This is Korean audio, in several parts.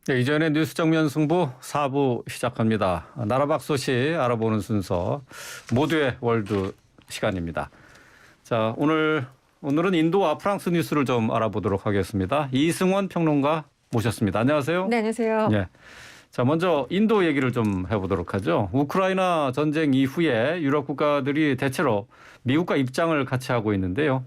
네, 이전에 뉴스 정면 승부 4부 시작합니다. 나라박 소식 알아보는 순서 모두의 월드 시간입니다. 자, 오늘은 인도와 프랑스 뉴스를 좀 알아보도록 하겠습니다. 이승원 평론가 모셨습니다. 안녕하세요. 네, 안녕하세요. 네. 자, 먼저 인도 얘기를 좀 해보도록 하죠. 우크라이나 전쟁 이후에 유럽 국가들이 대체로 미국과 입장을 같이 하고 있는데요.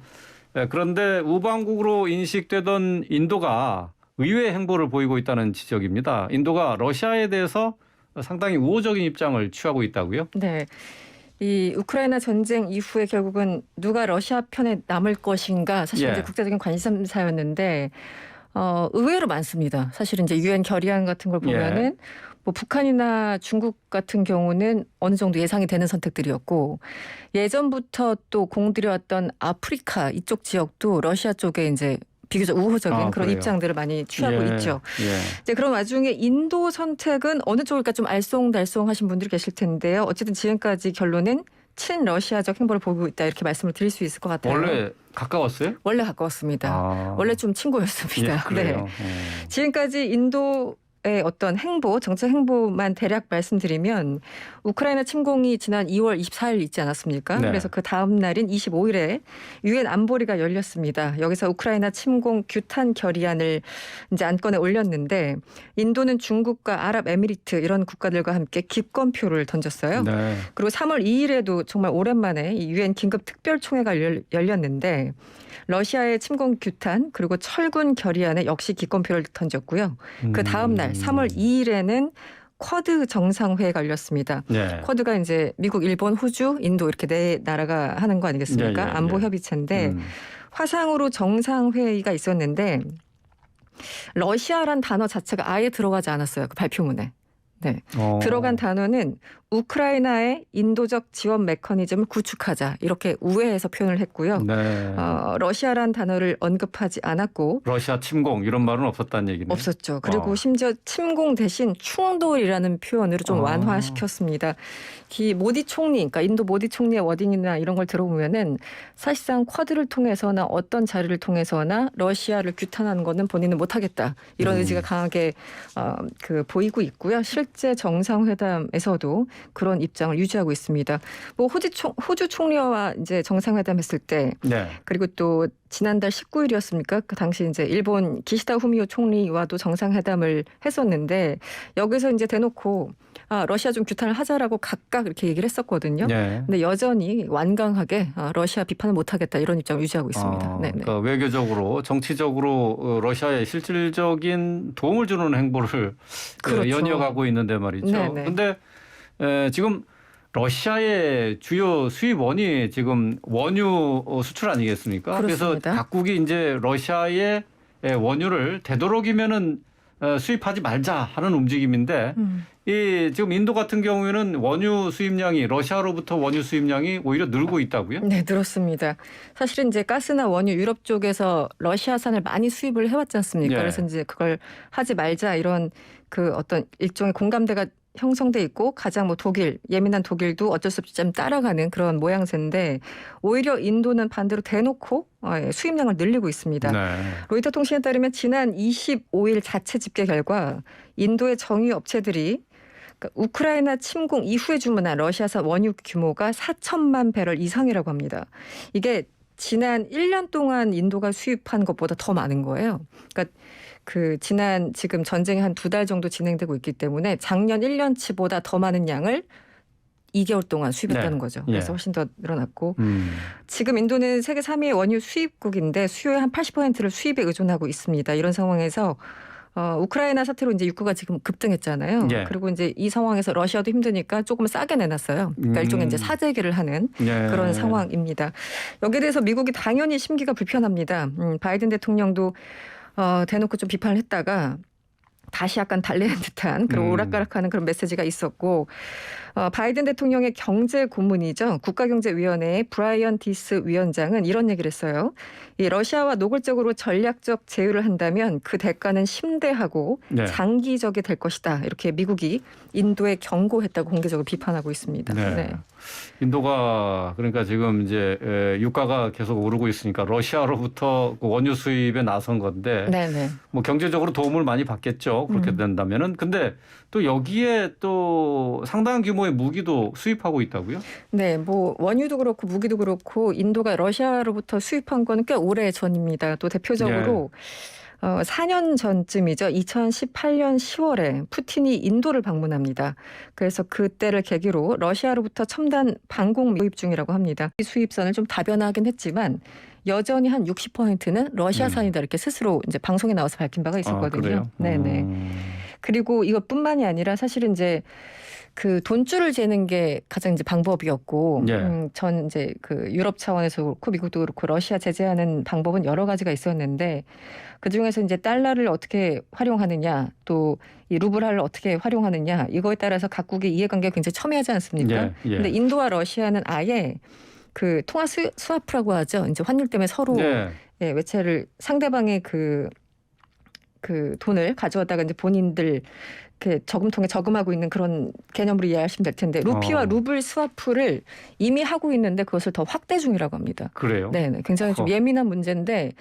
그런데 우방국으로 인식되던 인도가 의외의 행보를 보이고 있다는 지적입니다. 인도가 러시아에 대해서 상당히 우호적인 입장을 취하고 있다고요? 네. 이 우크라이나 전쟁 이후에 결국은 누가 러시아 편에 남을 것인가 사실 이제 국제적인 관심사였는데 의외로 많습니다. 사실은 이제 유엔 결의안 같은 걸 보면은 뭐 북한이나 중국 같은 경우는 어느 정도 예상이 되는 선택들이었고 예전부터 또 공들여왔던 아프리카 이쪽 지역도 러시아 쪽에 이제 비교적 우호적인 그런 그래요? 입장들을 많이 취하고 있죠. 예. 이제 그런 와중에 인도 선택은 어느 쪽일까 좀 알쏭달쏭하신 분들이 계실 텐데요. 어쨌든 지금까지 결론은 친러시아적 행보를 보이고 있다 이렇게 말씀을 드릴 수 있을 것 같아요. 원래 가까웠어요? 원래 가까웠습니다. 원래 좀 친구였습니다. 예, 그래요? 네. 지금까지 인도의 어떤 행보, 정책 행보만 대략 말씀드리면 우크라이나 침공이 지난 2월 24일 있지 않았습니까? 네. 그래서 그 다음 날인 25일에 유엔 안보리가 열렸습니다. 여기서 우크라이나 침공 규탄 결의안을 이제 안건에 올렸는데 인도는 중국과 아랍에미리트 이런 국가들과 함께 기권표를 던졌어요. 네. 그리고 3월 2일에도 정말 오랜만에 이 유엔 긴급 특별총회가 열렸는데 러시아의 침공 규탄 그리고 철군 결의안에 역시 기권표를 던졌고요. 그 다음 날 3월 2일에는 쿼드 정상회의가 열렸습니다. 네. 쿼드가 이제 미국, 일본, 호주, 인도 이렇게 네 나라가 하는 거 아니겠습니까? 안보 협의체인데 화상으로 정상회의가 있었는데 러시아란 단어 자체가 아예 들어가지 않았어요. 그 발표문에. 네. 들어간 단어는 우크라이나의 인도적 지원 메커니즘을 구축하자 이렇게 우회해서 표현을 했고요. 네. 러시아란 단어를 언급하지 않았고 러시아 침공 이런 말은 없었다는 얘기네요. 없었죠. 그리고 심지어 침공 대신 충돌이라는 표현으로 좀 완화시켰습니다. 이 모디 총리, 그러니까 인도 모디 총리의 워딩이나 이런 걸 들어보면은 사실상 쿼드를 통해서나 어떤 자리를 통해서나 러시아를 규탄하는 거는 본인은 못하겠다 이런 의지가 강하게 보이고 있고요. 실제 정상회담에서도 그런 입장을 유지하고 있습니다. 뭐 호주 총리와 이제 정상회담했을 때, 그리고 또 지난달 19일이었습니까? 그 당시 이제 일본 기시다 후미오 총리와도 정상회담을 했었는데 여기서 이제 대놓고 러시아 좀 규탄을 하자라고 각각 이렇게 얘기를 했었거든요. 근데 여전히 완강하게 러시아 비판을 못하겠다 이런 입장을 유지하고 있습니다. 그러니까 외교적으로 정치적으로 러시아에 실질적인 도움을 주는 행보를 그렇죠. 연이어가고 있는데 말이죠. 그런데 지금 러시아의 주요 수입원이 지금 원유 수출 아니겠습니까? 그렇습니다. 그래서 각국이 이제 러시아의 원유를 되도록이면은 수입하지 말자 하는 움직임인데 이 지금 인도 같은 경우에는 원유 수입량이 러시아로부터 원유 수입량이 오히려 늘고 있다고요? 네, 늘었습니다. 사실은 이제 가스나 원유 유럽 쪽에서 러시아산을 많이 수입을 해왔지 않습니까? 그래서 이제 그걸 하지 말자 이런 그 어떤 일종의 공감대가 형성돼 있고 가장 뭐 독일, 예민한 독일도 어쩔 수 없이 좀 따라가는 그런 모양새인데 오히려 인도는 반대로 대놓고 수입량을 늘리고 있습니다. 로이터 통신에 따르면 지난 25일 자체 집계 결과 인도의 정유 업체들이 우크라이나 침공 이후에 주문한 러시아산 원유 규모가 4천만 배럴 이상이라고 합니다. 이게 지난 1년 동안 인도가 수입한 것보다 더 많은 거예요. 그러니까 지난 지금 전쟁이 한 2달 정도 진행되고 있기 때문에 작년 1년치보다 더 많은 양을 2개월 동안 수입했다는 거죠. 그래서 훨씬 더 늘어났고 지금 인도는 세계 3위의 원유 수입국인데 수요의 한 80%를 수입에 의존하고 있습니다. 이런 상황에서 우크라이나 사태로 이제 유가가 지금 급등했잖아요. 그리고 이제 이 상황에서 러시아도 힘드니까 조금 싸게 내놨어요. 그러니까 일종의 이제 사재기를 하는 그런 상황입니다. 여기에 대해서 미국이 당연히 심기가 불편합니다. 바이든 대통령도 대놓고 좀 비판을 했다가 다시 약간 달래는 듯한 그런 오락가락하는 그런 메시지가 있었고 바이든 대통령의 경제 고문이죠. 국가경제위원회의 브라이언 디스 위원장은 이런 얘기를 했어요. 이 러시아와 노골적으로 전략적 제휴를 한다면 그 대가는 심대하고 네. 장기적이 될 것이다. 이렇게 미국이 인도에 경고했다고 공개적으로 비판하고 있습니다. 네. 네. 인도가 그러니까 지금 이제 유가가 계속 오르고 있으니까 러시아로부터 그 원유 수입에 나선 건데 네네. 뭐 경제적으로 도움을 많이 받겠죠. 그렇게 된다면은. 근데 또 여기에 또 상당한 규모의 무기도 수입하고 있다고요? 네, 뭐 원유도 그렇고 무기도 그렇고 인도가 러시아로부터 수입한 거는 꽤 오래 전입니다. 또 대표적으로 4년 전쯤이죠. 2018년 10월에 푸틴이 인도를 방문합니다. 그래서 그때를 계기로 러시아로부터 첨단 방공 도입 중이라고 합니다. 이 수입선을 좀 다변화하긴 했지만 여전히 한 60%는 러시아산이다 이렇게 스스로 이제 방송에 나와서 밝힌 바가 있었거든요. 아, 그래요? 네네. 그리고 이것뿐만이 아니라 사실은 이제 그 돈줄을 재는 게 가장 이제 방법이었고, 예. 전 이제 그 유럽 차원에서 그렇고 미국도 그렇고 러시아 제재하는 방법은 여러 가지가 있었는데 그 중에서 이제 달러를 어떻게 활용하느냐, 또 이 루블화를 어떻게 활용하느냐 이거에 따라서 각국의 이해관계가 굉장히 첨예하지 않습니까? 예, 예. 근데 인도와 러시아는 아예 그 통화 스와프라고 하죠. 이제 환율 때문에 서로 네. 예, 외채를 상대방의 그 돈을 가져왔다가 이제 본인들 그 저금통에 저금하고 있는 그런 개념으로 이해하시면 될 텐데 루피와 루블 스와프를 이미 하고 있는데 그것을 더 확대 중이라고 합니다. 그래요? 네, 굉장히 좀 예민한 문제인데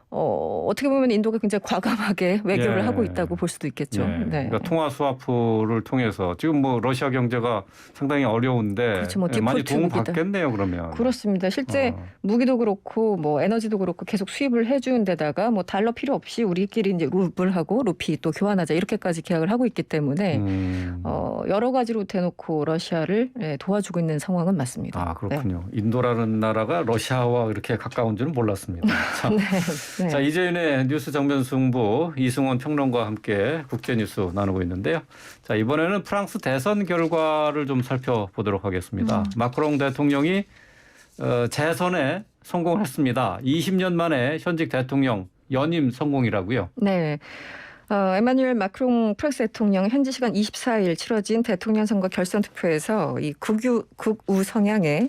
어떻게 보면 인도가 굉장히 과감하게 외교를 예. 하고 있다고 볼 수도 있겠죠. 예. 네. 그러니까 통화 스와프를 통해서 지금 뭐 러시아 경제가 상당히 어려운데 그렇죠. 뭐 많이 디폴트 도움 위기다. 받겠네요, 그러면. 그렇습니다. 실제 무기도 그렇고 뭐 에너지도 그렇고 계속 수입을 해주는 데다가 뭐 달러 필요 없이 우리끼리 이제 루블하고 루피 또 교환하자 이렇게까지 계약을 하고 있기 때문에 여러 가지로 대놓고 러시아를 도와주고 있는 상황은 맞습니다. 아, 그렇군요. 인도라는 나라가 러시아와 이렇게 가까운 줄은 몰랐습니다. 자, 네. 네. 자, 이재윤의 뉴스 정면 승부 이승원 평론가와 함께 국제뉴스 나누고 있는데요. 자, 이번에는 프랑스 대선 결과를 좀 살펴보도록 하겠습니다. 마크롱 대통령이 재선에 성공을 했습니다. 20년 만에 현직 대통령 연임 성공이라고요. 네. 에마뉴엘 마크롱 프랑스 대통령 현지 시간 24일 치러진 대통령 선거 결선 투표에서 이 극우 성향의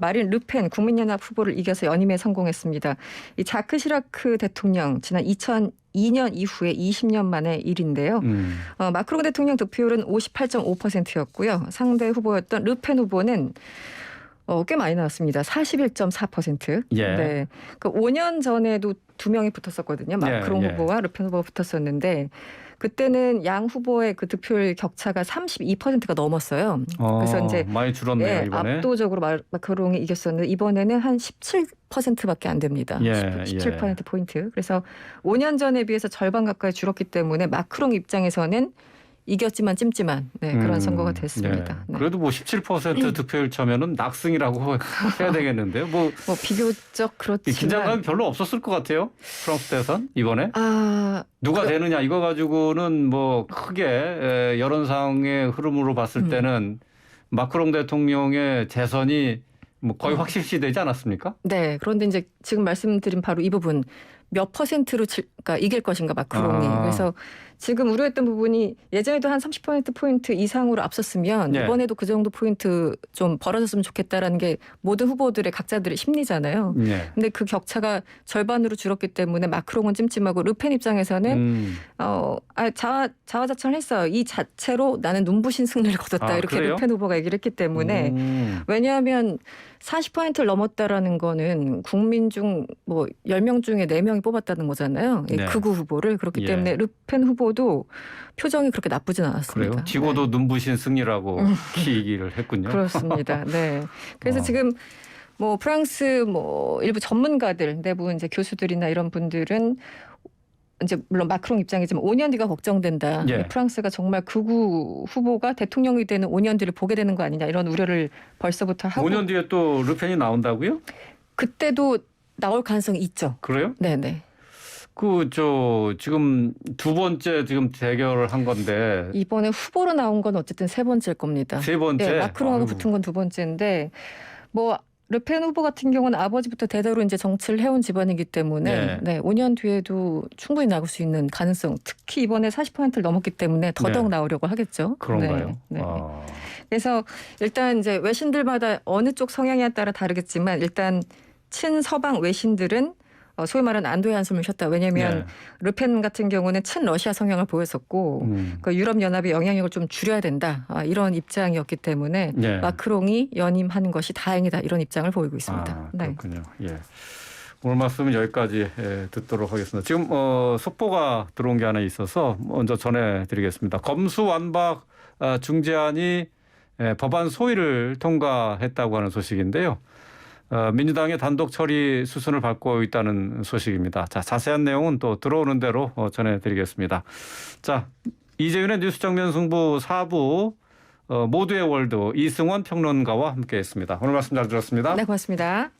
마린 르펜 국민연합 후보를 이겨서 연임에 성공했습니다. 이 자크 시라크 대통령 지난 2002년 이후에 20년 만의 일인데요. 마크롱 대통령 득표율은 58.5%였고요. 상대 후보였던 르펜 후보는 꽤 많이 나왔습니다. 41.4%. 예. 네. 그 5년 전에도 두 명이 붙었었거든요. 마크롱 예. 후보와 르펜 후보가 붙었었는데 그때는 양 후보의 그 득표율 격차가 32%가 넘었어요. 그래서 이제 많이 줄었네요, 이번에. 압도적으로 마크롱이 이겼었는데 이번에는 한 17%밖에 안 됩니다. 예, 17% 포인트. 그래서 5년 전에 비해서 절반 가까이 줄었기 때문에 마크롱 입장에서는 이겼지만 찜찜한 그런 선거가 됐습니다. 네. 그래도 뭐 17% 득표율 차면은 낙승이라고 해야 되겠는데요. 뭐 비교적 그렇지만 긴장감이 별로 없었을 것 같아요. 프랑스 대선 이번에 누가 그 되느냐 이거 가지고는 뭐 크게 여론상의 흐름으로 봤을 때는 마크롱 대통령의 재선이 뭐 거의 확실시되지 않았습니까? 네. 그런데 이제 지금 말씀드린 바로 이 부분 몇 퍼센트로 그러니까 이길 것인가 마크롱이. 그래서 지금 우려했던 부분이 예전에도 한 30%포인트 이상으로 앞섰으면 이번에도 그 정도 포인트 좀 벌어졌으면 좋겠다라는 게 모든 후보들의 각자들의 심리잖아요. 근데 그 격차가 절반으로 줄었기 때문에 마크롱은 찜찜하고 르펜 입장에서는 자화자찬을 했어요. 이 자체로 나는 눈부신 승리를 거뒀다. 이렇게 그래요? 르펜 후보가 얘기를 했기 때문에 왜냐하면 40%를 넘었다라는 거는 국민 중 뭐 10명 중에 4명이 뽑았다는 거잖아요. 네. 극우 후보를. 그렇기 때문에 르펜 후보도 표정이 그렇게 나쁘진 않았습니다. 그래요? 지고도 눈부신 승리라고 얘기를 했군요. 그렇습니다. 네. 그래서 지금 뭐 프랑스 뭐 일부 전문가들 내부 이제 교수들이나 이런 분들은 이제 물론 마크롱 입장이지만 5년 뒤가 걱정된다. 프랑스가 정말 극우 후보가 대통령이 되는 5년 뒤를 보게 되는 거 아니냐 이런 우려를 벌써부터 하고 5년 뒤에 또 르펜이 나온다고요? 그때도 나올 가능성이 있죠. 그래요? 네네. 지금 두 번째 지금 대결을 한 건데 이번에 후보로 나온 건 어쨌든 세 번째일 겁니다. 세 번째? 네, 마크롱하고 붙은 건 두 번째인데 뭐 르펜 후보 같은 경우는 아버지부터 대대로 이제 정치를 해온 집안이기 때문에 5년 뒤에도 충분히 나올 수 있는 가능성, 특히 이번에 40%를 넘었기 때문에 더더욱 나오려고 하겠죠. 그런가요? 네. 그래서 일단 이제 외신들마다 어느 쪽 성향에 따라 다르겠지만 일단 친서방 외신들은 소위 말하는 안도의 한숨을 쉬었다. 왜냐하면 네. 르펜 같은 경우는 친러시아 성향을 보였었고 그 유럽연합의 영향력을 좀 줄여야 된다. 이런 입장이었기 때문에 네. 마크롱이 연임하는 것이 다행이다. 이런 입장을 보이고 있습니다. 네. 그렇군요. 예. 오늘 말씀은 여기까지 듣도록 하겠습니다. 지금 속보가 들어온 게 하나 있어서 먼저 전해드리겠습니다. 검수완박 중재안이 법안 소위를 통과했다고 하는 소식인데요. 민주당의 단독 처리 수순을 밟고 있다는 소식입니다. 자, 자세한 내용은 또 들어오는 대로 전해드리겠습니다. 자, 이재윤의 뉴스 정면 승부 4부 모두의 월드 이승원 평론가와 함께했습니다. 오늘 말씀 잘 들었습니다. 네, 고맙습니다.